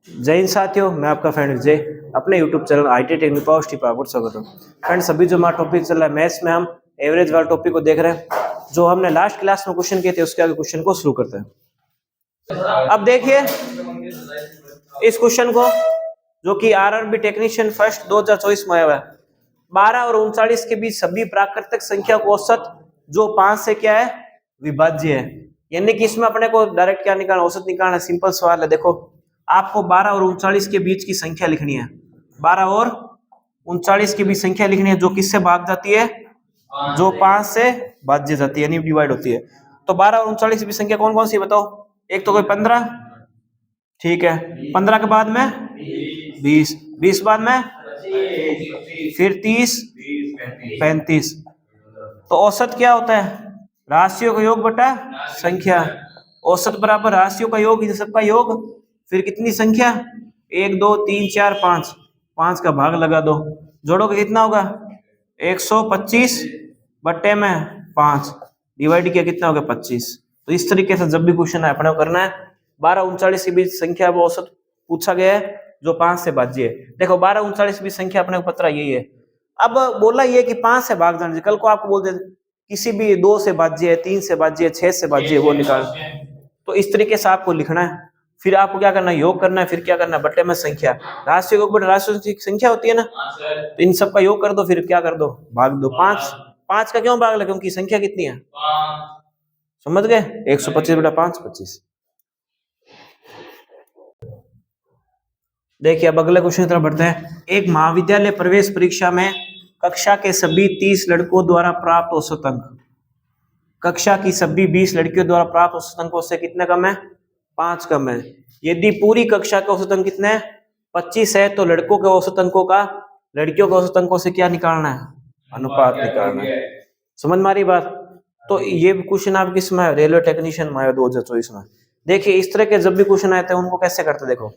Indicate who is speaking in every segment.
Speaker 1: जय हिंद साथियों, मैं आपका फ्रेंड विजय अपने YouTube channel IT technique power स्टिप पर स्वागत हूँ। फ्रेंड्स, अभी जो हमारा टॉपिक चल रहा है मैथ्स में, हम एवरेज वाला टॉपिक को देख रहे हैं। जो हमने लास्ट क्लास में क्वेश्चन किए थे उसके आगे क्वेश्चन को शुरू करते हैं। अब देखिए इस क्वेश्चन को, जो कि आरआरबी टेक्नीशियन फर्स्ट 2024 में आया हुआ है। 12 और 39 के बीच सभी प्राकृतिक संख्या को औसत जो 5 से क्या है विभाज्य है, यानी कि इसमें अपने को डायरेक्ट क्या निकालना, औसत निकालना। सिंपल सवाल है। देखो, आपको 12 और 39 के बीच की संख्या लिखनी है। 12 और 39 के बीच संख्या लिखनी है जो किससे भाग जाती है, जो 5 से भाज्य जाती है, यानी डिवाइड होती है। तो 12 और 39 के बीच संख्या कौन कौन सी बताओ। एक तो कोई 15, ठीक है। 15 के बाद में 20, 20 बाद में फिर 30, 35। तो औसत क्या होता है, राशियों का योग बटा संख्या। औसत बराबर राशियों का योग, इन सबका योग, फिर कितनी संख्या, 1 2 3 4 5, 5 का भाग लगा दो, जोड़ोगे कितना होगा 125 बट्टे में 5, डिवाइड किया कितना होगा 25। तो इस तरीके से जब भी क्वेश्चन है अपने को करना है। 12 39 के बीच संख्या वो औसत पूछा गया है जो 5 से भाज्य है। देखो 12 39 के बीच संख्या अपने को पता यही है। अब बोला ये कि 5 से भाग जाना, कल को आपको बोल दे किसी भी 2 से भाज्य है, 3 से भाज्य है, 6 से भाज्य है, वो निकाल। तो इस तरीके से आपको लिखना है। फिर आपको क्या करना है, योग करना है। फिर क्या करना है, बट्टे में संख्या, राशियों योग बटे राशियों की संख्या होती है ना, तो इन सब का योग कर दो, फिर क्या कर दो, भाग दो। 5 का क्यों भाग लगा, क्योंकि संख्या कितनी है, समझ गए, 125 बटा 5 25। देखिए अब अगले क्वेश्चन की तरफ बढ़ते हैं। एक महाविद्यालय प्रवेश परीक्षा में कक्षा के सभी 30 लड़कों द्वारा प्राप्त औसत अंक, कक्षा की सभी 20 लड़कियों द्वारा प्राप्त औसत अंकों से कितने कम है, 5 कम है। यदि पूरी कक्षा का औसत अंक कितने हैं, 25 है, तो लड़कों के औसत अंकों का लड़कियों के औसत अंकों से क्या निकालना है, अनुपात निकालना है। समझ मारी बात। तो ये क्वेश्चन आप किस में, रेलवे टेक्नीशियन में आया 2024 में। देखिए इस तरह के जब भी क्वेश्चन आते हैं उनको कैसे करते, देखो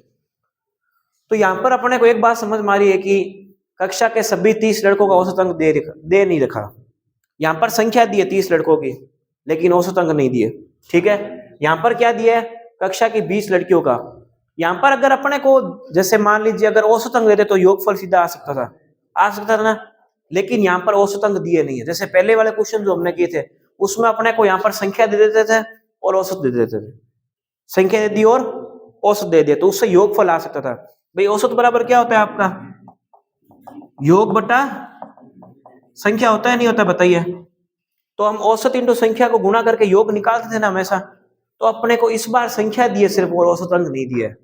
Speaker 1: तो यहाँ पर अपने को एक बात समझ मारी है कि कक्षा के सभी 30 लड़कों का औसत अंक दे नहीं रखा। यहाँ पर संख्या दी है 30 लड़कों की, लेकिन औसत अंक नहीं दिए, ठीक है। यहाँ पर क्या दिया है, कक्षा की 20 लड़कियों का। यहाँ पर अगर अपने को जैसे मान लीजिए अगर औसत अंक देते तो योगफल सीधा आ सकता था ना, लेकिन यहाँ पर औसत अंक दिए नहीं है। जैसे पहले वाले क्वेश्चन जो हमने किए थे उसमें अपने को यहाँ पर संख्या दे देते थे और औसत दे देते थे, संख्या दे दी और औसत दे दिया, तो उससे योगफल आ सकता था। भाई औसत बराबर क्या होता है आपका, योग बटा संख्या होता है, नहीं होता, बताइए। तो हम औसत इंटू संख्या को गुणा करके योग निकालते थे ना हमेशा। तो अपने को इस बार संख्या दी है सिर्फ और औसत अंक नहीं दिया है,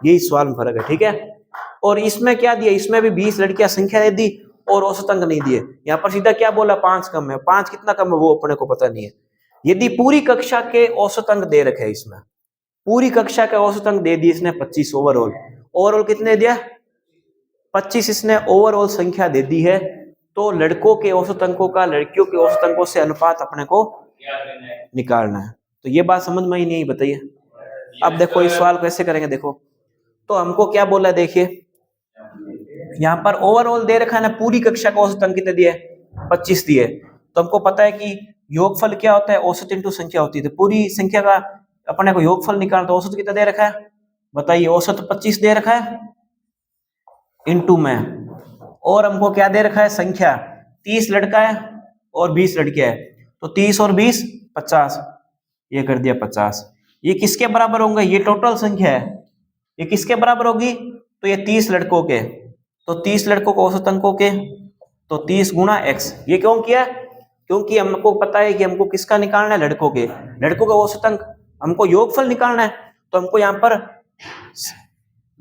Speaker 1: यही सवाल में फर्क है, ठीक है। और इसमें क्या दिया, इसमें भी 20 लड़कियां संख्या दे दी और औसत अंक नहीं दिए। यहाँ पर सीधा क्या बोला, 5 कम है। 5 कितना कम है वो अपने को पता नहीं है। यदि पूरी कक्षा के औसत अंक दे रखे, इसमें पूरी कक्षा के औसत अंक दे दिए इसने 25, ओवरऑल कितने दिया 25, इसने ओवरऑल संख्या दे दी है। तो लड़कों के औसत अंकों का लड़कियों के औसत अंकों से अनुपात अपने को निकालना है। तो ये बात समझ में ही नहीं, बताइए। अब देखो इस सवाल कैसे करेंगे, देखो तो हमको क्या बोला है, देखिए यहाँ पर ओवरऑल दे रखा है ना, पूरी कक्षा का औसत अंक कितने दिए, 25 दिए। तो हमको पता है कि योगफल क्या होता है, औसत इंटू संख्या होती है। तो पूरी संख्या का अपने को योगफल निकालना, तो औसत कितना दे रखा है, बताइए। औसत 25 दे रखा है इंटू में, और हमको क्या दे रखा है, संख्या 30 लड़का है और 20 लड़कियां है। तो 30 और 20 50, ये कर दिया 50। ये किसके बराबर होंगे, ये टोटल संख्या है, ये किसके बराबर होगी, तो ये 30 लड़कों के। तो 30 लड़कों को औसत अंकों के, तो 30 गुणा x। ये क्यों किया, क्योंकि हमको पता है कि हमको किसका निकालना है, लड़कों के। लड़कों का औसत अंक, हमको योगफल निकालना है। तो हमको यहाँ पर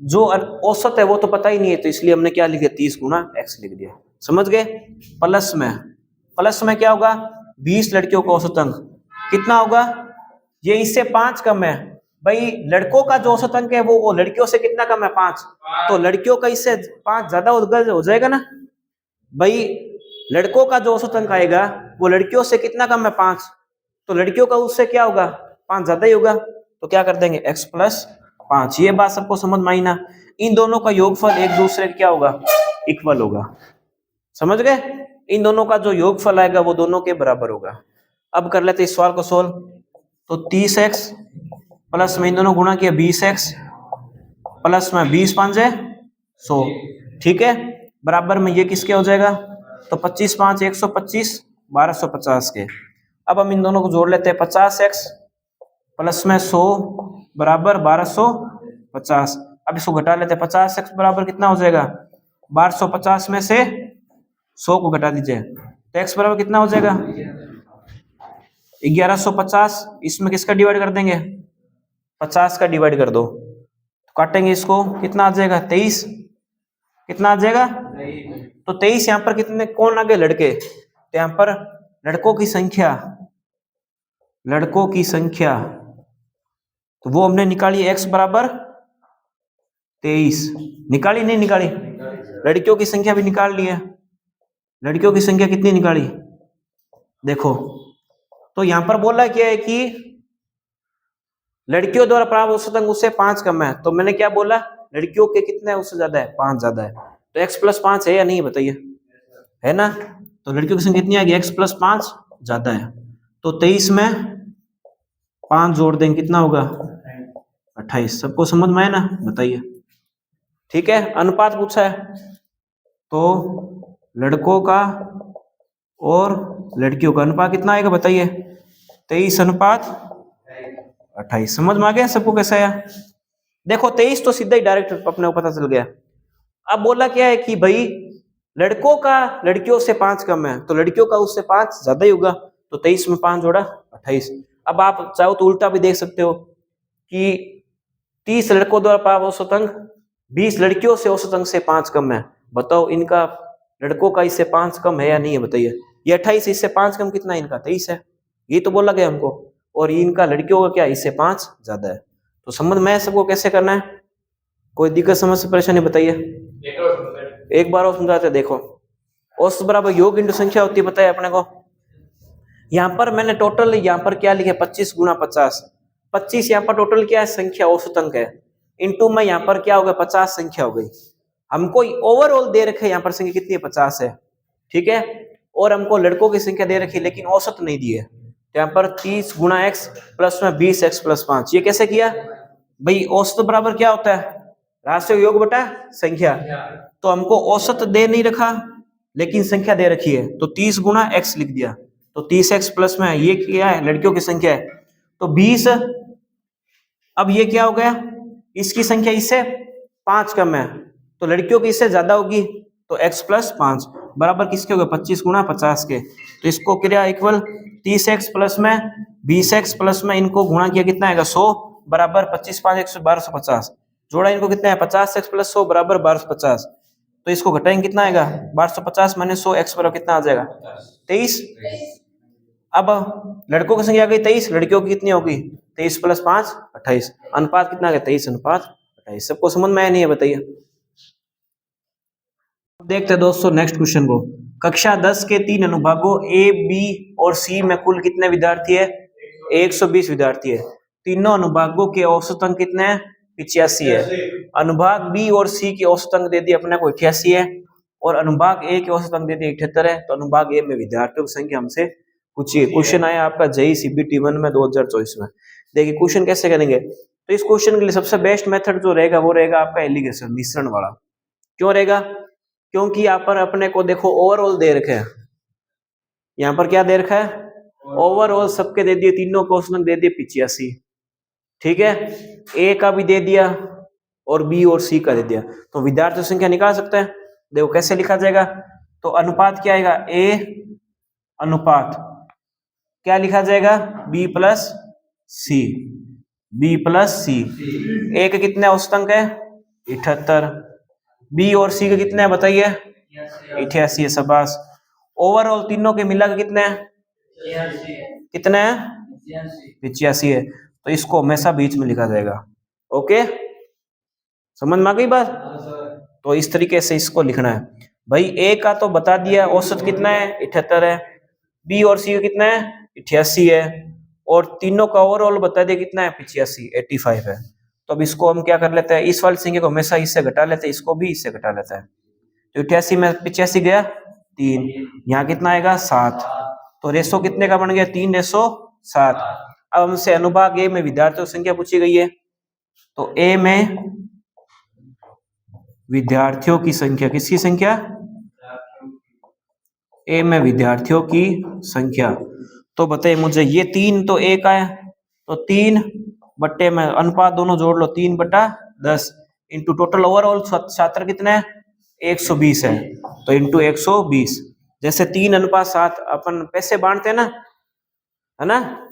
Speaker 1: जो औसत है वो तो पता ही नहीं है, तो इसलिए हमने क्या लिख दिया, 30 गुणा x लिख दिया। समझ गए। प्लस में क्या होगा, 20 लड़कियों का औसत अंक कितना होगा, ये इससे 5 कम है। भाई लड़कों का जो औसत अंक है वो लड़कियों से कितना कम है, 5। तो लड़कियों का इससे 5 ज्यादा हो जाएगा ना। भाई लड़कों का जो औसत अंक आएगा वो लड़कियों से कितना कम है, 5। तो लड़कियों का उससे क्या होगा, 5 ज्यादा ही होगा। तो क्या कर देंगे, x + 5। ये बात सबको समझ में आई ना। इन दोनों का योगफल एक दूसरे का क्या होगा, इक्वल होगा। समझ गए। इन दोनों का जो योगफल आएगा वो दोनों के बराबर होगा। अब कर लेते इस सवाल को सोल्व। तो 30x प्लस में इन दोनों गुणा किया 20x प्लस में 20 5 100, ठीक है, बराबर में ये किसके हो जाएगा, तो 25 5 125 1250 के। अब हम इन दोनों को जोड़ लेते हैं, 50x प्लस में 100 बराबर 1250। अब इसको घटा लेते हैं, 50x बराबर कितना हो जाएगा, 1250 में से 100 को घटा दीजिए, तो x बराबर कितना हो जाएगा 1150। इसमें किसका डिवाइड कर देंगे, 50 का डिवाइड कर दो, तो काटेंगे इसको, कितना आ जाएगा 23, कितना आ जाएगा, तो 23 यहाँ पर कितने कौन आ गए, लड़के, तो यहाँ पर लड़कों की संख्या, लड़कों की संख्या, तो वो हमने निकाली x बराबर 23, निकाली नहीं निकाली, लड़कियों की संख्या भी निकाल ली है, लड़कियों की संख्या कितनी निकाली देखो, तो यहां पर बोला क्या है कि लड़कियों द्वारा प्राप्त औसत अंक उससे 5 कम है, तो मैंने क्या बोला, लड़कियों के कितने उससे ज्यादा है, 5 ज्यादा है, तो x प्लस 5 है या नहीं बताइए, है ना, तो लड़कियों की संख्या कितनी आ गई, x प्लस 5 ज्यादा है, तो 23 में 5 जोड़ देंगे, कितना होगा 28। सबको समझ में आया ना, बताइए, ठीक है। अनुपात पूछा है, तो लड़कों का और लड़कियों का अनुपात कितना आएगा बताइए, 23 अनुपात 28। समझ में आ गया सबको कैसा आया, देखो 23 तो सीधा ही डायरेक्ट अपने को पता चल गया। अब बोला क्या है कि भाई लड़कों का लड़कियों से 5 कम है, तो लड़कियों का उससे 5 ज्यादा ही होगा, तो 23 में 5 जोड़ा 28। अब आप चाहो तो उल्टा भी देख सकते हो कि 30 लड़कों द्वारा प्राप्त औसत अंक 20 लड़कियों से औसत अंक से 5 कम है, बताओ इनका लड़कों का इससे 5 कम है या नहीं है बताइए, ये 28 इससे 5 कम कितना है, इनका 23 है, ये तो बोला गया हमको, और इनका लड़कियों का क्या इससे 5 ज्यादा है। तो समझ में सबको कैसे करना है, कोई दिक्कत समस्या परेशानी बताइए, एक बार और समझाते देखो। औसत बराबर योग इंटू संख्या होती है, बताइए अपने को, यहाँ पर मैंने टोटल यहाँ पर क्या लिखे 25 गुणा 50, 25 यहाँ पर टोटल क्या है संख्या औसत अंक है, इंटू में यहाँ पर क्या हो गया 50 संख्या हो गई, हमको ओवरऑल दे रखे यहाँ पर संख्या कितनी है 50 है, ठीक है, और हमको लड़कों की संख्या दे रखी लेकिन औसत नहीं दी है, तो यहाँ पर 30 गुणा x प्लस में 20x प्लस 5, ये कैसे किया भाई, औसत बराबर क्या होता है राशियों योग बटा संख्या, तो हमको औसत दे नहीं रखा लेकिन संख्या दे रखी है, तो 30 गुणा x लिख दिया, तो 30x प्लस में ये क्या है लड़कियों की संख्या है, तो 20, अब ये क्या हो गया, इसकी संख्या इससे 5 कम है, तो लड़कियों की इससे ज्यादा होगी, तो x प्लस 5 बराबर किसके हो गए 25 गुणा 50 के, तो इसको क्या इक्वल 30x प्लस में 20x प्लस में इनको गुणा किया कितना आएगा 100 बराबर 25 5 1250, जोड़ा इनको कितना है 50x प्लस 100 बराबर 1250, तो इसको घटाएंगे कितना आएगा 1250 माइनस 100, x बराबर कितना आ जाएगा 23। अब लड़कों की संख्या आ गई 23, लड़कियों की कितनी होगी 23 प्लस 5 28, अनुपात कितना आ गया 23 अनुपात 28। सबको समझ में आया नहीं है बताइए। देखते हैं दोस्तों नेक्स्ट क्वेश्चन को, कक्षा 10 के 3 अनुभागों ए बी और सी में कुल कितने विद्यार्थी है, 120 विद्यार्थी है, तीनों अनुभागों के औसत अंक कितने हैं 85 है, अनुभाग बी और सी के औसत अंक दे दिए अपने को 88 है, और अनुभाग ए के औसत अंक दे दिए 78 है, तो अनुभाग ए में विद्यार्थियों की संख्या हमसे पूछिए। क्वेश्चन आया आपका जेईई सीबीटी 1 में 2024 में। देखिए क्वेश्चन कैसे करेंगे, तो इस क्वेश्चन के लिए सबसे बेस्ट मेथड जो रहेगा वो रहेगा आपका एलिगेशन, मिश्रण वाला। क्यों रहेगा, क्योंकि यहाँ पर अपने को देखो ओवरऑल दे रखे हैं, यहाँ पर क्या दे रखा है ओवरऑल सबके दे दिए, तीनों को औसत अंक दे दिए 85, ठीक है, ए का भी दे दिया और बी और सी का दे दिया, तो विद्यार्थी संख्या निकाल सकते हैं। देखो कैसे लिखा जाएगा, तो अनुपात क्या आएगा ए अनुपात क्या लिखा जाएगा बी प्लस सी, बी प्लस सी, ए के कितने औसत अंक है 78, बी और सी के कितने हैं बताइए 88 है, शाबाश। ओवरऑल तीनों के मिला के कितने हैं, कितने हैं 85 है, तो इसको हमेशा बीच में लिखा जाएगा। ओके समझ में आ गई बात, तो इस तरीके से इसको लिखना है भाई। ए का तो बता दिया औसत कितना है 78 है, बी और सी का कितना है 88 है, और तीनों का ओवरऑल बता दिया कितना है 85 है। तो अब इसको हम क्या कर लेते हैं, इस वाली संख्या को हमेशा इससे घटा लेते हैं, इसको भी इससे घटा लेते हैं, तो 88 में 85 गया 3, यहाँ कितना आएगा 7, तो रेशो कितने का बन गया 3:7। अब हमसे अनुभाग ए में विद्यार्थियों की संख्या पूछी गई है, तो ए में विद्यार्थियों की संख्या, किसकी संख्या? ए में विद्यार्थियों की संख्या। तो बताइए मुझे, ये 3 तो एक आया, तो 3 बट्टे में अनुपात दोनों जोड़ लो, 3/10 इंटू टोटल ओवरऑल छात्र कितने हैं? 120 है, तो इंटू 120। जैसे 3:7 अपन पैसे बांटते हैं ना, है ना?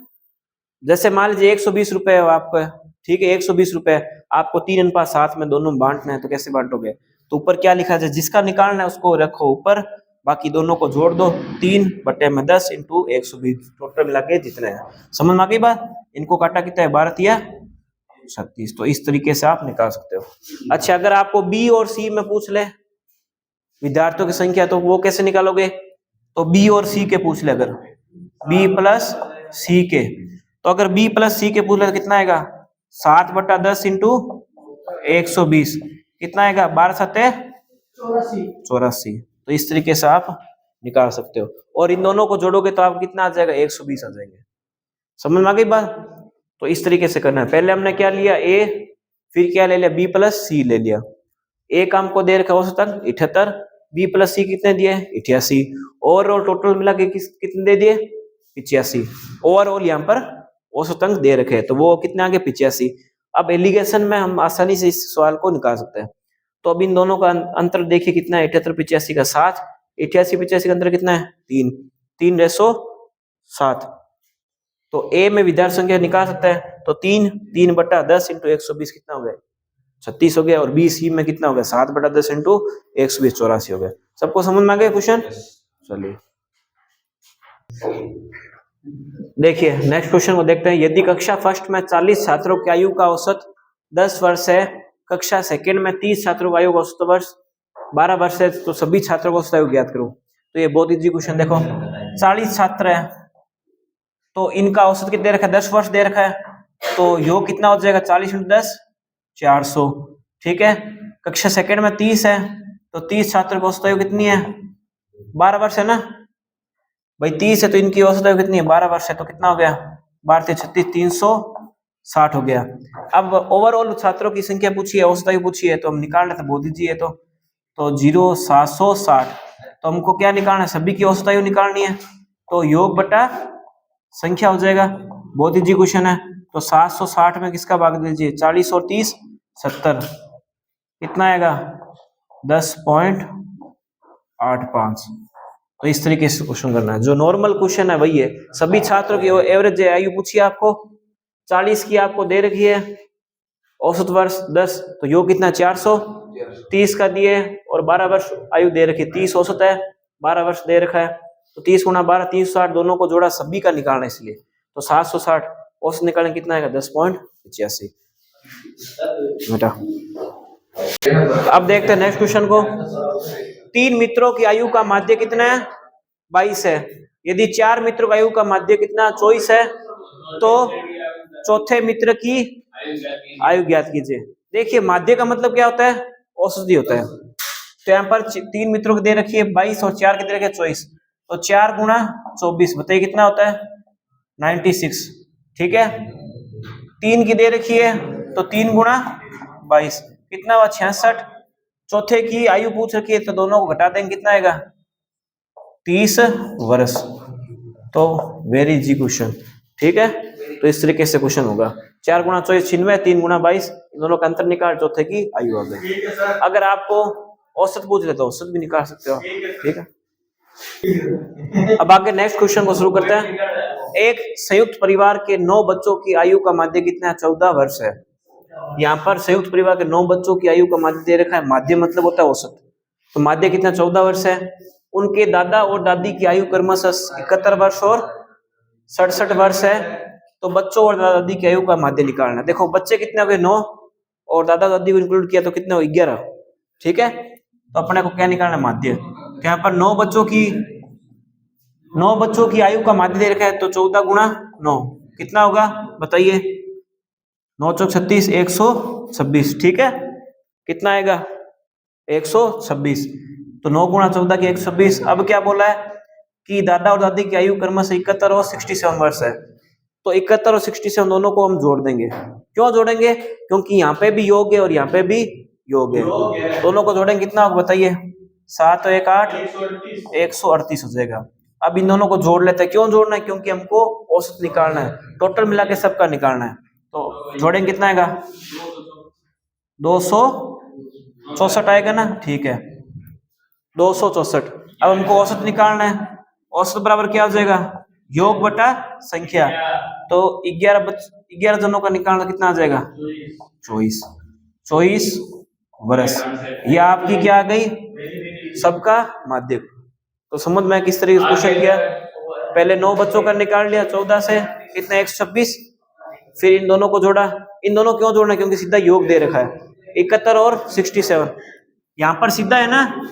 Speaker 1: जैसे मान लीजिए 120 रुपए हो आपका, ठीक है, 120 रुपए आपको 3:7 में दोनों में बांटना है, तो कैसे बांटोगे? तो ऊपर क्या लिखा है, जिसका निकालना है उसको रखो ऊपर, बाकी दोनों को जोड़ दो, 3/10 इंटू 120, टोटल मिला के जितने हैं। समझ में आ गई बात? इनको काटा कितना है, 12 या 36। तो इस तरीके से आप निकाल सकते हो। अच्छा, अगर आपको बी और सी में पूछ ले विद्यार्थियों की संख्या, तो वो कैसे निकालोगे? तो बी और सी के पूछ ले, अगर बी प्लस सी के, तो अगर बी प्लस सी के पूछ ले तो कितना आएगा? 7/10 इंटू 120, कितना आएगा? 12×7 84। तो इस तरीके से आप निकाल सकते हो, और इन दोनों को जोड़ोगे तो आप कितना आ जाएगा? 120 आ जाएंगे। समझ में आ गई बात? तो इस तरीके से करना है। पहले हमने क्या लिया, ए, फिर क्या ले लिया, बी प्लस सी ले लिया। ए का हमको दे रखा औसतन 78, बी प्लस सी कितने दिए? 88। ओवरऑल टोटल मिला के कितने दे दिए? 85। ओवरऑल यहाँ पर औसतन दे रखे हैं, तो वो कितने आगे? 85। अब एलिगेशन में हम आसानी से इस सवाल को निकाल सकते हैं। तो अब इन दोनों का अंतर देखिए कितना है, 78 85 का 7, 88 85 का अंतर कितना है? 3, 3:7। तो ए में विद्यार्थी संख्या निकाल सकता है, तो 3/10 इंटू 120 कितना हो गया? 36 हो गया। और बी सी में कितना हो गया? 7/10 इंटू 120, 84 हो गया। सबको समझ में आ गया क्वेश्चन? चलिए देखिए नेक्स्ट क्वेश्चन को देखते हैं। यदि कक्षा फर्स्ट में 40 छात्रों की आयु का औसत 10 वर्ष है, कक्षा सेकंड में 30 छात्रों की आयु का औसत वर्ष 12 वर्ष है, तो सभी छात्रों को औसत आयु ज्ञात करो। तो ये बहुत इजी क्वेश्चन। देखो 40 छात्र है, तो इनका औसत कितने रखा है? 10 वर्ष दे रखा है, तो योग कितना हो जाएगा? 40 × 10 400। ठीक है, कक्षा सेकंड में 30 है, तो 30 छात्रों की औसत आयु कितनी है? 12 वर्ष है ना भाई, 30 है तो इनकी औसत आयु कितनी है? 12 वर्ष है, तो कितना हो गया? 12 × 36 360 हो गया। अब ओवरऑल छात्रों की संख्या पूछी है, औसत आयु पूछी है, तो हम निकाल रहे थे, बहुत ईजी है। तो 0 760, तो हमको क्या निकालना है? सभी की औसत आयु निकालनी है, तो योग बटा संख्या हो जाएगा। बहुत ईजी क्वेश्चन है। तो 760 में किसका भाग दीजिए? 40 और 30 70, कितना आएगा? 10.85। तो इस तरीके से क्वेश्चन करना है। जो नॉर्मल क्वेश्चन है वही है। सभी छात्रों की एवरेज आयु पूछी है आपको, 40 की आपको दे रखी है, औसत वर्ष 10, तो योग कितना? 400। 30 का दिए और 12 वर्ष आयु दे रखी है, 30 औसत है, 12 वर्ष दे रखा है, तो 30 × 12 360, दोनों को जोड़ा, सभी का निकालना है, इसलिए तो 760 औसत निकालने कितना आएगा? 10.85 बेटा। अब देखते हैं नेक्स्ट क्वेश्चन को। 3 मित्रों की आयु का माध्य कितना है? 22 है। यदि 4 मित्रों की आयु का माध्य कितना? 24 है, तो चौथे मित्र की आयु ज्ञात कीजिए। देखिए माध्य का मतलब क्या होता है? औसत होता है। तो यहाँ पर 3 मित्रों की दे रखी है 22 और 4 की दे रखी है 24, तो 4 × 24 बताइए कितना होता है? 96। ठीक है, 3 की दे रखी है, तो 3 × 22 कितना हुआ? 66। चौथे की आयु पूछ रखी है, तो दोनों को घटा देंगे, कितना आएगा? 30 वर्ष। तो वेरी इजी क्वेश्चन। ठीक है, तो इस तरीके से क्वेश्चन होगा। 4 × 24 96, 3 × 22, दोनों का अंतर निकाल, चौथे की आयु आ गई। अगर आपको औसत पूछ ले तो औसत भी निकाल सकते हो। ठीक है, अब आगे नेक्स्ट क्वेश्चन को शुरू करते हैं। एक संयुक्त परिवार के 9 बच्चों की आयु का माध्य कितना है? 14 वर्ष है। यहाँ पर संयुक्त परिवार के 9 बच्चों की आयु का माध्य दे रखा है, माध्य मतलब होता है औसत, तो माध्य कितना? 14 वर्ष है। उनके दादा और दादी की आयु क्रमशः 71 वर्ष और 67 वर्ष है, तो बच्चों और दादा दादी की आयु का माध्य निकालना। देखो बच्चे कितने हो गए? 9, और दादा दादी को इंक्लूड किया तो कितने हो? 11। ठीक है, तो अपने को क्या निकालना? माध्य। तो यहाँ पर 9 बच्चों की आयु का माध्य दे रखा है, तो 14 × 9 कितना होगा? बताइए। 9 × 4 = 36, 126। ठीक है, कितना आएगा? 126। तो 9 × 14 की 126। अब क्या बोला है कि दादा और दादी की आयु क्रमशः 71 और 67 वर्ष है, तो 71 और 67 दोनों को हम जोड़ देंगे। क्यों जोड़ेंगे? क्योंकि यहाँ पे भी योग है और यहाँ पे भी योग है। दोनों को जोड़ेंगे कितना होगा बताइए? 7 और 1 8, 138 हो जाएगा। अब इन दोनों को जोड़ लेते हैं। क्यों जोड़ना है? क्योंकि हमको औसत निकालना है, टोटल मिला के सबका निकालना है। तो जोड़ेंगे कितना आएगा? 264 आएगा ना, ठीक है 264। अब हमको औसत निकालना है। औसत बराबर क्या हो जाएगा? योग बटा संख्या। तो 11 जनों का निकालना कितना आ जाएगा? 24 वर्ष। ये आपकी क्या आ गई? सबका माध्यक। तो समझ में किस तरीके से क्वेश्चन किया? पहले 9 बच्चों का निकाल लिया 14 से कितना 126, फिर इन दोनों को जोड़ा। इन दोनों क्यों जोड़ना? क्योंकि सीधा योग दे रखा है 71 और 67। यहाँ पर सीधा है ना,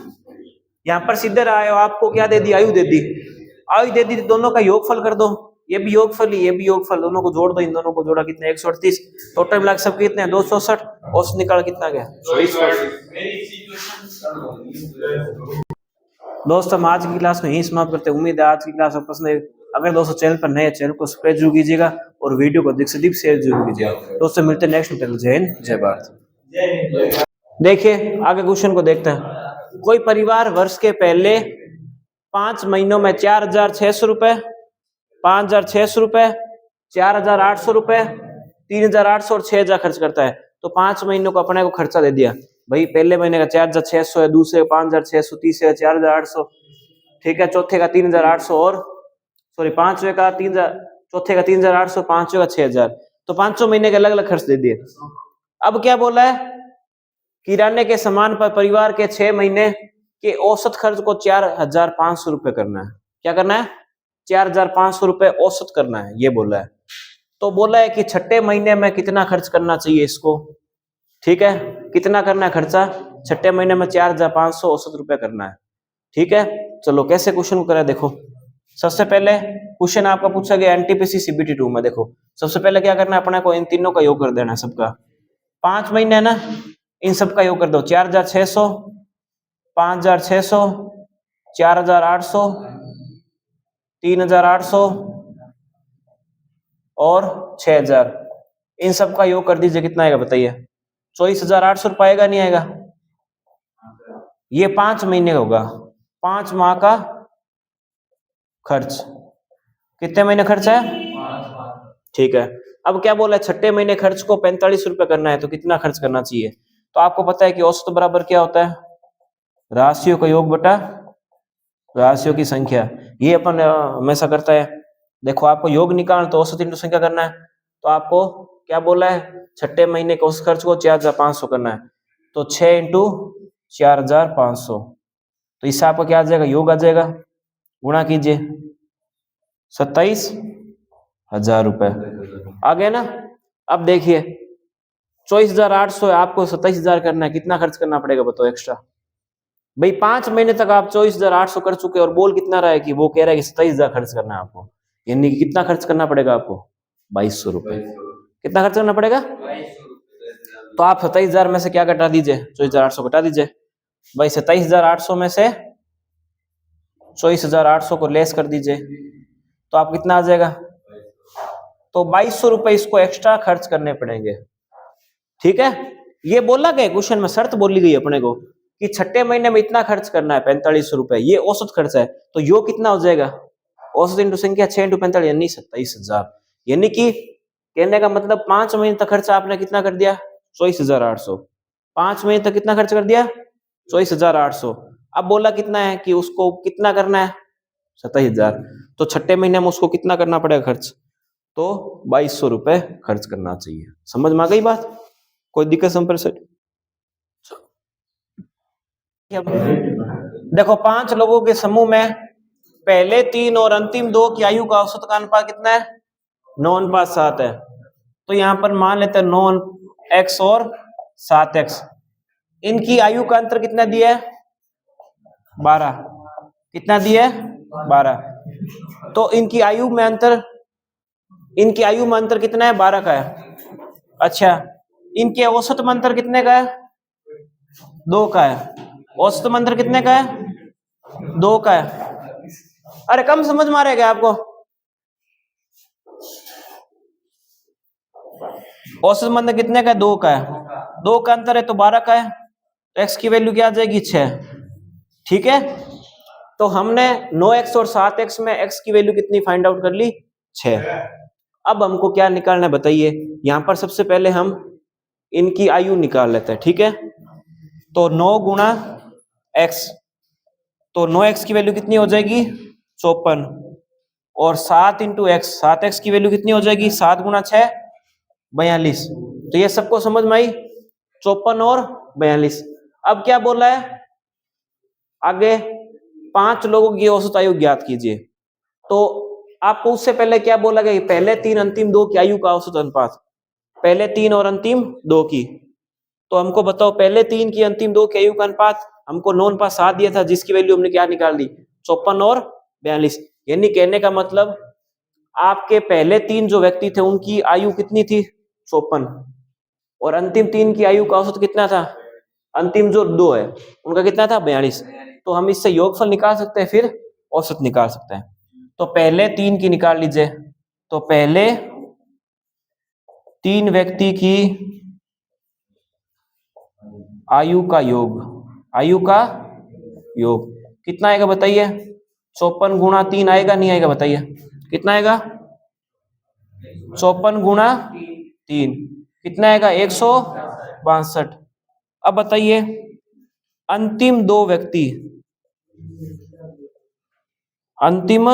Speaker 1: यहाँ पर सीधे रहा है। आपको क्या दे दी? आयु दे दी। आयु दे दी, दोनों का योगफल कर दो। ये भी योगफल ही, ये भी योगफल, दोनों को जोड़ दो। इन दोनों को जोड़ा कितना? 138। टोटल मिला सब कितने हैं? 264। औसत निकाल कितना गया? 24। दोस्तों हम आज की क्लास को यहीं समाप्त करते हैं। उम्मीद है आज की क्लास आपको पसंद आई। अगर दोस्तों चैनल पर नए, चैनल को सब्सक्राइब जरूर कीजिएगा और वीडियो को अधिक से अधिक शेयर जरूर कीजिएगा। दोस्तों मिलते हैं नेक्स्ट वीडियो। जय हिंद, जय भारत। देखिए आगे क्वेश्चन को देखते हैं। कोई परिवार वर्ष के पहले 5 महीनों में 4,600 रुपए, 5,600 रुपए, 4,800 रुपए, 3,800 और 6,000 खर्च करता है। तो 5 महीनों को अपने को खर्चा दे दिया भाई। पहले महीने का 4,600 है, दूसरे 5,600, तीसरे 4,800, ठीक है, चौथे का 3,800 और सॉरी पांचवे का 3,000, चौथे का 3,800, पांचवे का 6,000। तो 500 महीने के अलग अलग खर्च दे दिए। अब क्या बोला है? किराने के सामान पर परिवार के 6 महीने के औसत खर्च को 4,500 रुपए करना है। क्या करना है? 4,500 रुपए औसत करना है, ये बोला है। तो बोला है कि छठे महीने में कितना खर्च करना चाहिए इसको, ठीक है, कितना करना है खर्चा? छठे महीने में 4,500 औसत रुपए करना है, ठीक है। चलो कैसे क्वेश्चन को करें देखो। सबसे पहले क्वेश्चन आपका पूछा गया एनटीपीसी सीबीटी 2 में। देखो सबसे पहले क्या करना है अपने को? इन तीनों का योग कर देना है सबका। 5 महीने है ना, इन सब का योग कर दो। 4,600, 5,600, 4,800, 3,800 और 6,000। इन सब का योग कर दीजिए, कितना आएगा बताइए? 24,800 रुपये आएगा, नहीं आएगा? ये 5 महीने का होगा, 5 माह का खर्च। कितने महीने खर्च है? ठीक है। अब क्या बोला है? छठे महीने खर्च को 45 रुपए करना है, तो कितना खर्च करना चाहिए? तो आपको पता है कि औसत बराबर क्या होता है? राशियों का योग बटा राशियों की संख्या। ये अपन हमेशा करता है। देखो आपको योग निकालना तो औसत इंटू संख्या करना है। तो आपको क्या बोला है? छठे महीने के औसत खर्च को 4,500 करना है। तो 6 इंटू 4,500, तो इससे आपका क्या आ जाएगा? योग आ जाएगा। गुणा कीजिए 27,000 रुपए आ गए ना। अब देखिए 24,800 है, आपको 27,000 करना है। कितना खर्च करना पड़ेगा बताओ एक्स्ट्रा? भाई 5 महीने तक आप 24,800 कर चुके और बोल कितना रहा है कि वो कह रहा है कि 27,000 खर्च करना है आपको। यानी कि कितना खर्च करना पड़ेगा आपको? 2,200 रुपए। कितना खर्च करना पड़ेगा? तो आप 27,000 में से क्या घटा दीजिए? 24,800 घटा दीजिए भाई। 27,800 में से 24,800 को लेस कर दीजिए, तो आप कितना आ जाएगा? तो 2,200 रुपए इसको एक्स्ट्रा खर्च करने पड़ेंगे, ठीक है। ये बोला गया क्वेश्चन में, शर्त बोली गई अपने को कि छठे महीने में इतना खर्च करना है 4500 रुपए। ये औसत खर्च है, तो यो कितना हो जाएगा? औसत इंटू संख्या 6 इंटू 45 यानी 27,000। यानी कि कहने का मतलब 5 महीने तक खर्च आपने कितना कर दिया? 24,800। 5 महीने तक कितना खर्च कर दिया? 24,800। अब बोला कितना है कि उसको कितना करना है? 27,000। तो छठे महीने में उसको कितना करना पड़ेगा खर्च? तो 2,200 रुपए खर्च करना चाहिए। समझ में आ गई बात? कोई दिक्कत संपर्क? देखो 5 लोगों के समूह में पहले 3 और अंतिम 2 की आयु का औसत का अनुपात कितना है? 9:7 है। तो यहां पर मान लेते हैं 9x और 7x। इनकी आयु का अंतर कितना दिया है? 12। कितना दिया है? 12। तो इनकी आयु में अंतर कितना है? 12 का है। अच्छा, इनके औसत में अंतर कितने का है? 2 का है। औसत में अंतर कितने का है? 2 का है। अरे कम समझ में आ रहा है क्या आपको? औसत में अंतर कितने का है? 2 का है। 2 का अंतर है तो 12 का है। तो x की वैल्यू क्या आ जाएगी 6। ठीक है, तो हमने 9x और 7x में x की वैल्यू कितनी फाइंड आउट कर ली, 6। अब हमको क्या निकालना है बताइए। यहां पर सबसे पहले हम इनकी आयु निकाल लेते हैं। ठीक है, तो 9 गुणा x, तो 9x की वैल्यू कितनी हो जाएगी 54, और 7 इंटू एक्स, 7x की वैल्यू कितनी हो जाएगी 7 गुणा 6 42। तो ये सबको समझ में आई, 54 और 42। अब क्या बोला है आगे, 5 लोगों की औसत आयु ज्ञात कीजिए। तो आपको उससे पहले क्या बोला गया, पहले 3 अंतिम 2 की आयु का औसत अनुपात, पहले 3 और अंतिम 2 की। तो हमको बताओ पहले 3 की अंतिम 2 की आयु का अनुपात, हमको 9 अनुपात 7 दिया था, जिसकी वैल्यू हमने क्या निकाल दी 54 और 42। यानी कहने का मतलब आपके पहले 3 जो व्यक्ति थे उनकी आयु कितनी थी 54, और अंतिम 3 की आयु का औसत कितना था, अंतिम जो 2 है उनका कितना था 42। तो हम इससे योगफल निकाल सकते हैं, फिर औसत निकाल सकते हैं। तो पहले 3 की निकाल लीजिए। तो पहले 3 व्यक्ति की आयु का योग, आयु का योग कितना आएगा बताइए, 54 गुणा 3 आएगा नहीं आएगा बताइए, कितना आएगा 54 गुणा 3 कितना आएगा 162। अब बताइए अंतिम 2 व्यक्ति, अंतिम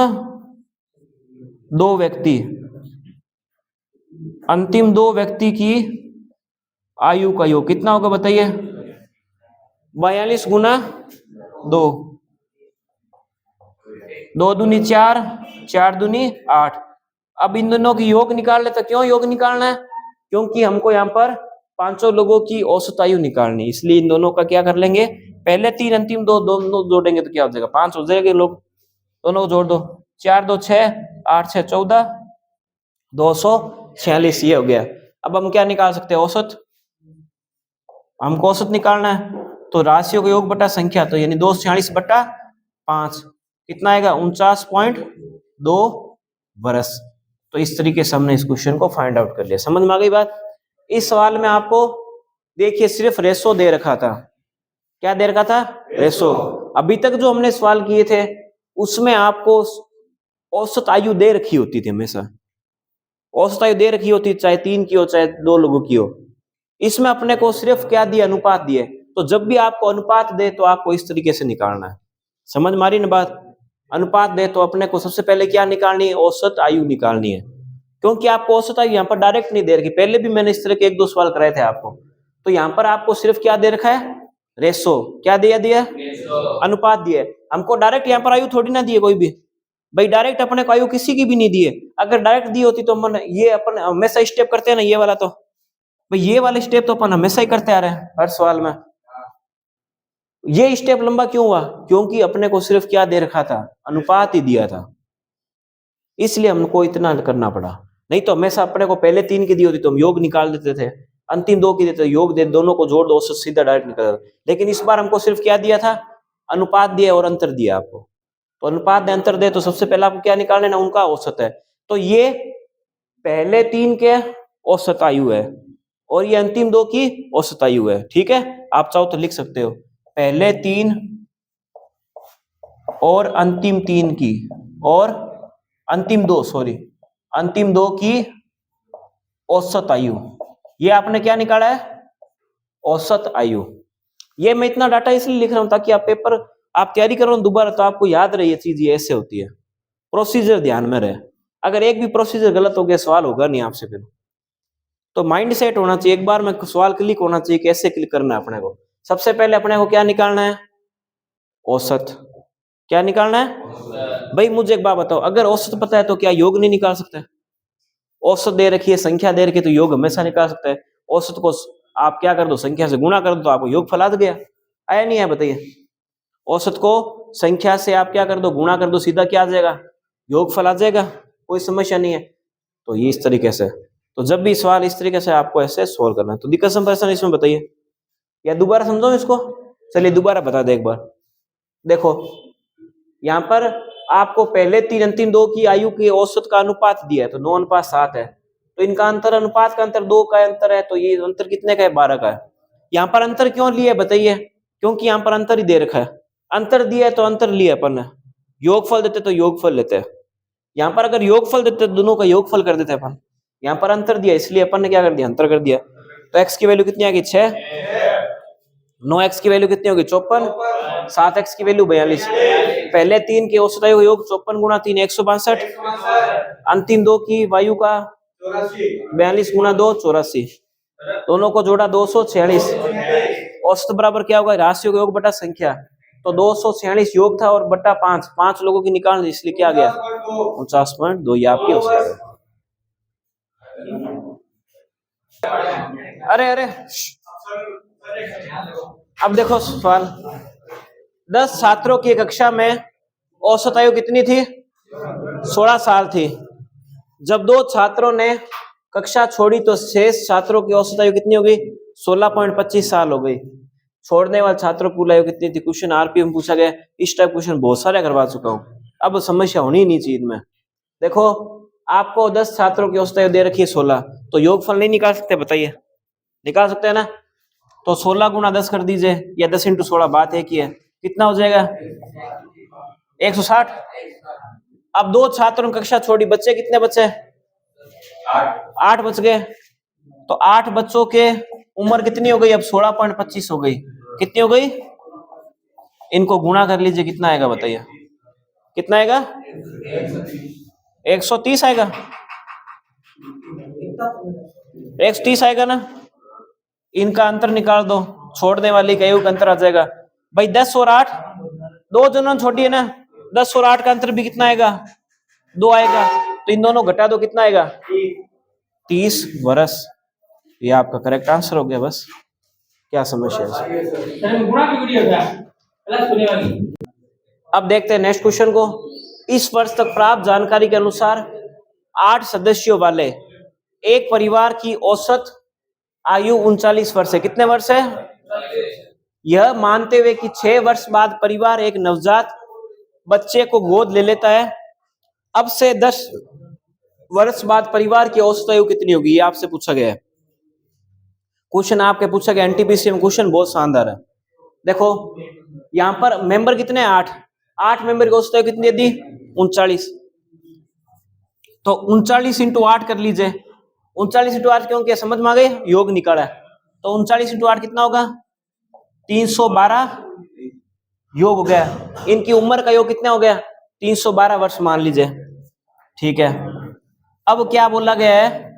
Speaker 1: 2 व्यक्ति, अंतिम 2 व्यक्ति की आयु का योग कितना होगा बताइए, 42 गुना 2, 2 दूनी 4, 4 दूनी 8। अब इन दोनों की योग निकाल लेते। क्यों योग निकालना है, क्योंकि हमको यहाँ पर 500 लोगों की औसत आयु निकालनी, इसलिए इन दोनों का क्या कर लेंगे, पहले 3 अंतिम 2 दोनों जोड़ेंगे तो क्या हो जाएगा 5 हो जाएगा, लोग दोनों को जोड़ दो, 4 2 6, 8 6 14, 246 ये हो गया। अब हम क्या निकाल सकते हैं औसत, हमको औसत निकालना है। तो राशियों का योग बटा संख्या, तो यानी 246 बटा 5 कितना आएगा 49.2 वर्ष। तो इस तरीके से हमने इस क्वेश्चन को फाइंड आउट कर लिया। समझ में आ गई बात। इस सवाल में आपको देखिए सिर्फ रेशो दे रखा था, क्या दे रखा था रेशो। अभी तक जो हमने सवाल किए थे उसमें आपको औसत आयु दे रखी होती थी, हमेशा औसत आयु दे रखी होती, चाहे 3 की हो चाहे 2 लोगों की हो। इसमें अपने को सिर्फ क्या दिया, अनुपात दिए। तो जब भी आपको अनुपात दे तो आपको इस तरीके से निकालना है। समझ मारी ना बात। अनुपात दे तो अपने को सबसे पहले क्या निकालनी है, औसत आयु निकालनी है, क्योंकि आपको औसत आयु यहाँ पर डायरेक्ट नहीं दे रखी। पहले भी मैंने इस तरह के 1-2 सवाल कराए थे आपको। तो यहाँ पर आपको सिर्फ क्या दे रखा है, रेशो। क्या दिया अनुपात दिया। हमको डायरेक्ट यहाँ पर आयु थोड़ी ना दिए कोई भी, भाई डायरेक्ट अपने को आयु किसी की भी नहीं दिए। अगर डायरेक्ट दी होती तो अपन ये अपन हमेशा स्टेप करते हैं ना, ये वाला, तो भाई ये वाले स्टेप तो अपन हमेशा ही करते आ रहे हैं हर सवाल में। ये स्टेप लंबा क्यों हुआ, क्योंकि अपने को सिर्फ क्या दे रखा था, अनुपात ही दिया था, इसलिए हमको इतना करना पड़ा। नहीं तो हमेशा अपने को पहले 3 की दी होती तो हम योग निकाल देते थे, अंतिम 2 की देते योग दे, दोनों को जोड़ दो औसत सीधा डायरेक्ट निकल। लेकिन इस बार हमको सिर्फ क्या दिया था, अनुपात दिया और अंतर दिया आपको। तो अनुपात दे अंतर दे तो सबसे पहले आपको क्या निकालना है ना, उनका औसत है। तो ये पहले 3 के औसत आयु है और ये अंतिम 2 की औसत आयु है। ठीक है, आप चाहो तो लिख सकते हो पहले 3 और अंतिम 3 की, और अंतिम 2 सॉरी अंतिम 2 की औसत आयु। ये आपने क्या निकाला है, औसत आयु। ये मैं इतना डाटा इसलिए लिख रहा हूं ताकि आप पेपर आप तैयारी कर रहे हो दोबारा तो आपको याद रहे ये चीज, ये ऐसे होती है। प्रोसीजर ध्यान में रहे, अगर एक भी प्रोसीजर गलत हो गया सवाल होगा नहीं आपसे फिर। तो माइंड सेट होना चाहिए, एक बार में सवाल क्लिक होना चाहिए, कैसे क्लिक करना है अपने को। सबसे पहले अपने को क्या निकालना है, औसत। क्या निकालना है भाई, मुझे एक बात बताओ, अगर औसत पता है तो क्या योग नहीं निकाल सकते? औसत दे रखी है, संख्या दे रखी है, तो योग हमेशा निकाल सकते हैं। औसत को आप क्या कर दो, संख्या से गुणा कर दो तो आपको योग फल आ गया। आया नहीं है बताइए? औसत को संख्या से आप क्या कर दो, गुणा कर दो, सीधा क्या आ जाएगा, योग फल आ जाएगा, कोई समस्या नहीं है। तो ये इस तरीके से, तो जब भी सवाल इस तरीके से आपको ऐसे सोल्व करना है। तो दिक्कत संप्रेषण इसमें बताइए, या दोबारा समझो इसको। चलिए दोबारा बता दे एक बार। देखो यहाँ पर आपको पहले 3 अंतिम 2 की आयु के औसत का अनुपात दिया है, तो 9 अनुपात 7 है। तो इनका अंतर, अनुपात का अंतर 2 का अंतर है, तो ये अंतर कितने का है, 12 का है। यहाँ पर अंतर क्यों लिया बताइए? क्योंकि यहाँ पर अंतर ही दे रखा है, अंतर दिया है तो अंतर लिया अपन ने, योगफल देते तो योगफल लेते हैं। यहाँ पर अगर योगफल देते तो दोनों का योगफल कर देते अपन, यहाँ पर अंतर दिया इसलिए अपन ने क्या कर दिया, अंतर कर दिया। तो x की वैल्यू कितनी आ गई 6, 9x की वैल्यू कितनी होगी 54, 7x की वैल्यू 42। पहले 3 के औसत का योग 54 गुणा 3 162, अंतिम 2 की वायु का 42 गुणा 2 84, दोनों को जोड़ा 246। औसत बराबर क्या होगा, राशियों का योग बटा संख्या, तो 246 योग था और बटा 5 लोगों की निकाल, इसलिए क्या आ गया 49.2, ये आपकी औसत है। अरे अरे अब देखो सवाल, 10 छात्रों की कक्षा में औसत आयु कितनी थी, 16 साल थी। जब 2 छात्रों ने कक्षा छोड़ी तो शेष छात्रों की औसत आयु कितनी हो गई, 16.25 साल हो गई। छोड़ने वाले छात्रों की कुल आयु कितनी थी, क्वेश्चन आरपीएम में पूछा गया। इस टाइप क्वेश्चन बहुत सारे करवा चुका हूं, अब समस्या होनी ही नहीं चाहिए में। देखो आपको 10 छात्रों की औसत आयु दे रखी है 16, तो योगफल नहीं निकाल सकते, बताइए निकाल सकते हैं ना? तो 16 गुणा 10 कर दीजिए, या 10 इंटू 16, बात एक ही है, कितना हो जाएगा 160। अब 2 छात्रों ने कक्षा छोड़ी, बच्चे कितने बचे, 8 बच गए। तो 8 बच्चों के उम्र कितनी हो गई, अब 16.25 हो गई। कितनी हो गई, इनको गुणा कर लीजिए, कितना आएगा बताइए, कितना आएगा 130 आएगा, 130 आएगा ना। इनका अंतर निकाल दो, छोड़ने वाली का योग अंतर आ जाएगा भाई 10 और 8, 2 जनों छोड़ी है ना, 10 और 8 का अंतर भी कितना आएगा 2 आएगा, तो इन दोनों घटा दो, कितना आएगा 30 वर्ष। ये आपका करेक्ट आंसर हो गया, बस क्या समस्या है। अब देखते हैं नेक्स्ट क्वेश्चन को। इस वर्ष तक प्राप्त जानकारी के अनुसार 8 सदस्यों वाले एक परिवार की औसत आयु 39 वर्ष है। कितने वर्ष है, यह मानते हुए कि 6 वर्ष बाद परिवार एक नवजात बच्चे को गोद ले लेता है, अब से 10 वर्ष बाद परिवार की औसत आयु कितनी होगी, ये आपसे पूछा गया है। क्वेश्चन आपके पूछा गया एनटीपीसी में, क्वेश्चन बहुत शानदार है। देखो यहां पर मेंबर कितने, 8 मेंबर की औसत आयु कितनी दी 39, तो 39 इंटू 8 कर लीजिए। 39 इंटू 8 क्यों किया, समझ में आ गई, योग निकाला है। तो 39 इंटू 8 कितना होगा 312 योग हो गया। इनकी उम्र का योग कितना हो गया 312 वर्ष मान लीजिए, ठीक है। अब क्या बोला गया है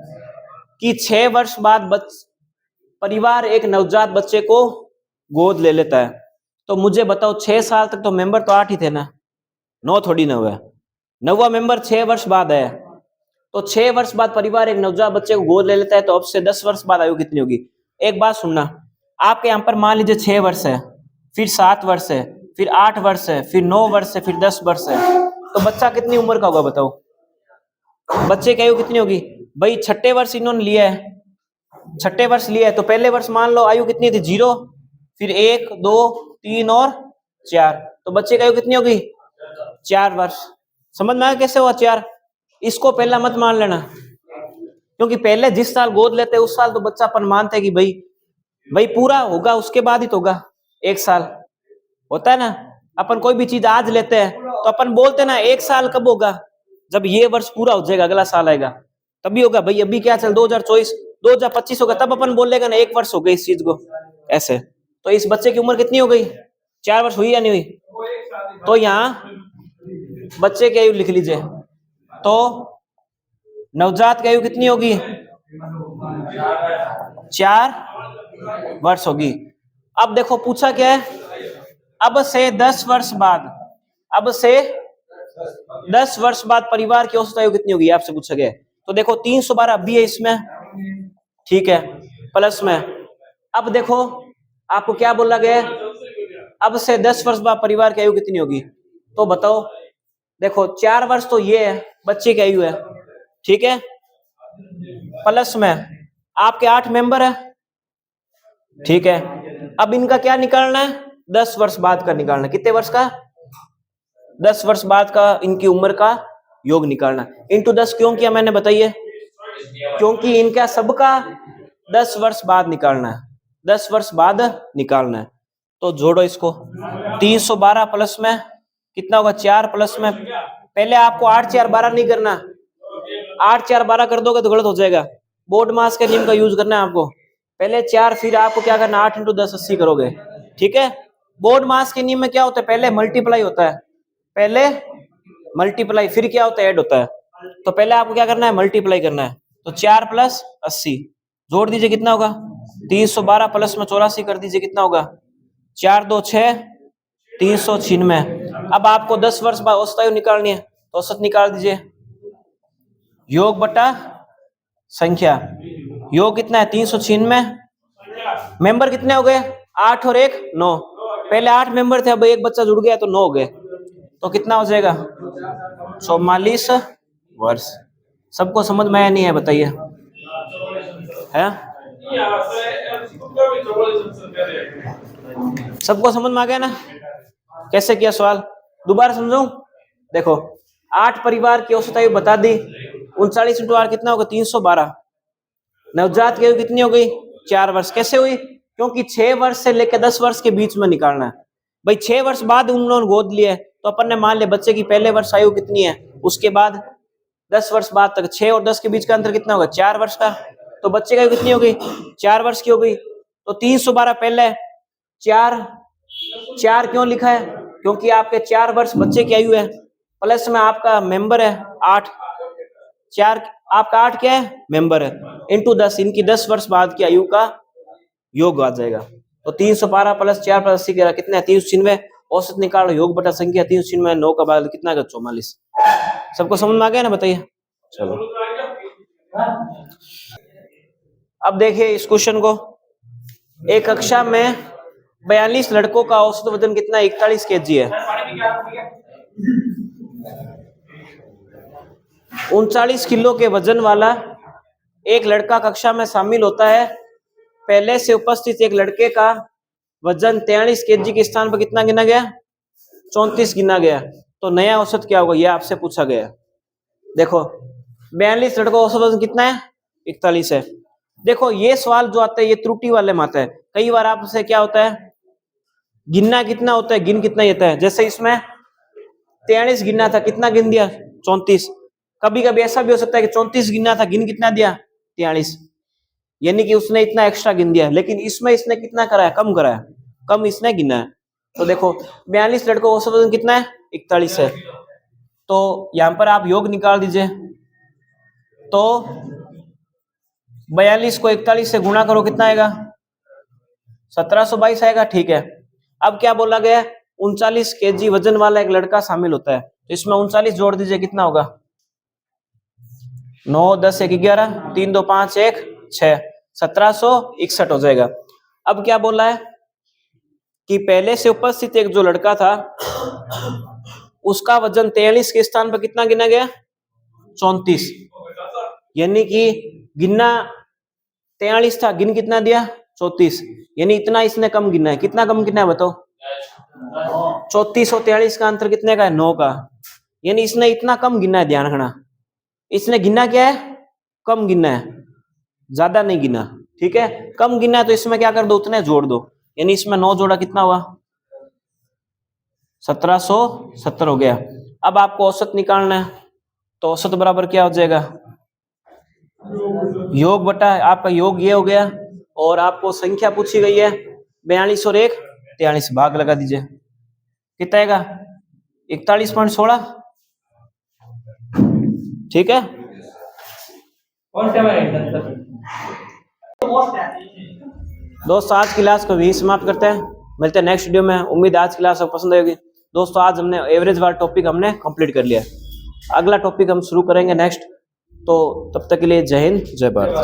Speaker 1: कि 6 वर्ष बाद परिवार एक नवजात बच्चे को गोद ले लेता है। तो मुझे बताओ 6 साल तक तो मेंबर तो 8 ही थे ना, 9 थोड़ी ना हुआ, 9वां मेंबर 6 वर्ष बाद है। तो 6 वर्ष बाद परिवार एक नवजात बच्चे को गोद ले लेता है, तो अब से 10 वर्ष बाद आयु कितनी होगी। एक बात सुनना, आपके यहाँ पर मान लीजिए 6 वर्ष है, फिर 7 वर्ष है, फिर 8 वर्ष है, फिर 9 वर्ष है, फिर 10 वर्ष है, तो बच्चा कितनी उम्र का होगा बताओ, बच्चे की आयु कितनी होगी भाई। 6ठे वर्ष इन्होंने लिया है, 6ठे वर्ष लिया है, तो पहले वर्ष मान लो आयु कितनी थी 0, फिर 1 2 3 और 4, तो बच्चे की आयु कितनी होगी 4 वर्ष। समझ में आया कैसे हुआ 4, इसको पहला मत मान लेना, क्योंकि पहले जिस साल गोद लेते उस साल तो बच्चा अपन मानते हैं कि भाई पूरा होगा, उसके बाद ही तो होगा, 1 साल होता है ना। अपन कोई भी चीज आज लेते हैं तो अपन बोलते ना 1 साल कब होगा, जब ये वर्ष पूरा हो जाएगा, अगला साल आएगा तभी होगा। भाई अभी क्या चल 2024 2025 होगा, तब अपन बोलेगा ना 1 वर्ष हो गई इस चीज को, ऐसे। तो इस बच्चे की उम्र कितनी हो गई 4 वर्ष हुई या नहीं हुई। तो यहाँ बच्चे की आयु लिख लीजिए, तो नवजात की आयु कितनी होगी 4 वर्ष होगी। अब देखो पूछा क्या है, अब से 10 वर्ष बाद, अब से 10 वर्ष बाद परिवार की औसत आयु कितनी होगी आपसे पूछा गया है। तो देखो 312 अभी है इसमें, ठीक है, प्लस में। अब देखो आपको क्या बोला गया है, अब से 10 वर्ष बाद परिवार की आयु कितनी होगी, तो बताओ। देखो 4 वर्ष तो ये है बच्चे की आयु है, ठीक है, प्लस में आपके 8 मेंबर है, ठीक है। अब इनका क्या निकालना है 10 वर्ष बाद का निकालना, कितने वर्ष का 10 वर्ष बाद का इनकी उम्र का योग निकालना। इंटू 10 क्यों किया मैंने बताइए, क्योंकि इनका सबका 10 वर्ष बाद निकालना है, 10 वर्ष बाद निकालना है। तो जोड़ो इसको, 312 प्लस में कितना होगा 4 प्लस में, पहले आपको 8 4 12 नहीं करना, 8 4 12 कर दोगे तो गलत हो जाएगा। बोर्ड मास के नियम का यूज करना है आपको, पहले 4 फिर आपको क्या करना 8 × 10 80 करोगे, ठीक है। बोर्ड मास के नियम में क्या होता है, पहले मल्टीप्लाई होता है, पहले मल्टीप्लाई फिर क्या होता है ऐड होता है। तो पहले आपको क्या करना है मल्टीप्लाई करना है। तो 4 + 80 जोड़ दीजिए कितना होगा 312 प्लस में 84 कर दीजिए कितना होगा 4 2 6 396। अब आपको 10 वर्ष बाद औसत आयु निकालनी है, तो औसत निकाल दीजिए, योग बटा संख्या, योग कितना है 396, मेंबर कितने हो गए 8 और 1 9, पहले 8 मेंबर थे अब एक बच्चा जुड़ गया तो 9 हो गए, तो कितना हो जाएगा 44 वर्ष। सबको समझ में आया नहीं है बताइए, है सबको समझ में आ गया ना, कैसे किया सवाल दोबारा समझाऊं। देखो 8 परिवार की औसत आयु बता दी, 39 × 8 कितना होगा 312, नवजात की आयु कितनी हो गई 4 वर्ष। कैसे हुई, क्योंकि 6 वर्ष से लेकर 10 वर्ष के बीच में निकालना है भाई। 6 वर्ष बाद उन लोगों ने गोद लिया है तो अपन ने मान लिया बच्चे की पहले वर्ष आयु कितनी है, उसके बाद 10 वर्ष बाद तक 6 और 10 के बीच का अंतर कितना होगा 4 वर्ष का, तो बच्चे की आयु कितनी हो गई 4 वर्ष की हो गई। तो 312 पहले 4 क्यों लिखा है, क्योंकि आपके 4 वर्ष बच्चे की आयु है, प्लस में आपका मेंबर है 8, 4 आपका 8 क्या है मेंबर है, इंटू 10 इनकी 10 वर्ष बाद की आयु का योग आ जाएगा। तो 312 + 4 + 80 कितना है 396, औसत निकालो योग बटा संख्या 396 9 का बाद कितना है 44। सबको समझ में आ गया ना बताइए। चलो अब देखिए इस क्वेश्चन को, एक कक्षा में 42 लड़कों का औसत वजन कितना 41 kg है। 39 किलो के वजन वाला एक लड़का कक्षा में शामिल होता है, पहले से उपस्थित एक लड़के का वजन 43 kg के स्थान पर कितना गिना गया 34 गिना गया, तो नया औसत क्या होगा, यह आपसे पूछा गया। देखो 42 लड़कों का औसत वजन कितना है 41 है। देखो ये सवाल जो आता है ये त्रुटि वाले में आता है, कई बार आपसे क्या होता है गिनना कितना होता है गिन कितना होता है, जैसे इसमें 43 गिनना था कितना गिन दिया 34, कभी कभी ऐसा भी हो सकता है कि 34 गिनना था गिन कितना दिया 43, यानी कि उसने इतना एक्स्ट्रा गिन दिया, लेकिन इसमें इसने कितना करा है कम करा है, कम इसने गिना है। तो देखो 42 लड़कों का औसत वजन कितना है 41 है, तो यहां पर आप योग निकाल दीजिए, तो 42 को 41 से गुणा करो कितना आएगा 1722 आएगा, ठीक है। अब क्या बोला गया 39 kg वजन वाला एक लड़का शामिल होता है, तो इसमें 39 जोड़ दीजिए कितना होगा 9 10 1 11 3 2 5 1 6 1761 हो जाएगा। अब क्या बोला है कि पहले से उपस्थित एक जो लड़का था उसका वजन 43 के स्थान पर कितना गिना गया 34, यानी कि गिनना 43 था गिन कितना दिया 34, यानी इतना इसने कम गिना है, कितना कम गिना है बताओ 34 और 43 का अंतर कितने का है 9 का, यानी इसने इतना कम गिना है, ध्यान रखना इसने गिना क्या है कम गिना है, ज्यादा नहीं गिना, ठीक है कम गिना है, तो इसमें क्या कर दो उतने जोड़ दो, यानी इसमें 9 जोड़ा कितना हुआ 1770 हो गया। अब आपको औसत निकालना है, तो औसत बराबर क्या हो जाएगा योग बटा आपका योग ये हो गया, और आपको संख्या पूछी गई है 42 और 1 43, भाग लगा दीजिए कितना आएगा 41.16, ठीक है। दोस्तों आज की क्लास को भी समाप्त करते हैं, मिलते हैं नेक्स्ट वीडियो में। उम्मीद है आज की क्लास आपको पसंद आएगी। दोस्तों आज हमने एवरेज वाला टॉपिक हमने कंप्लीट कर लिया, अगला टॉपिक हम शुरू करेंगे नेक्स्ट, तो तब तक के लिए जय हिंद जय भारत।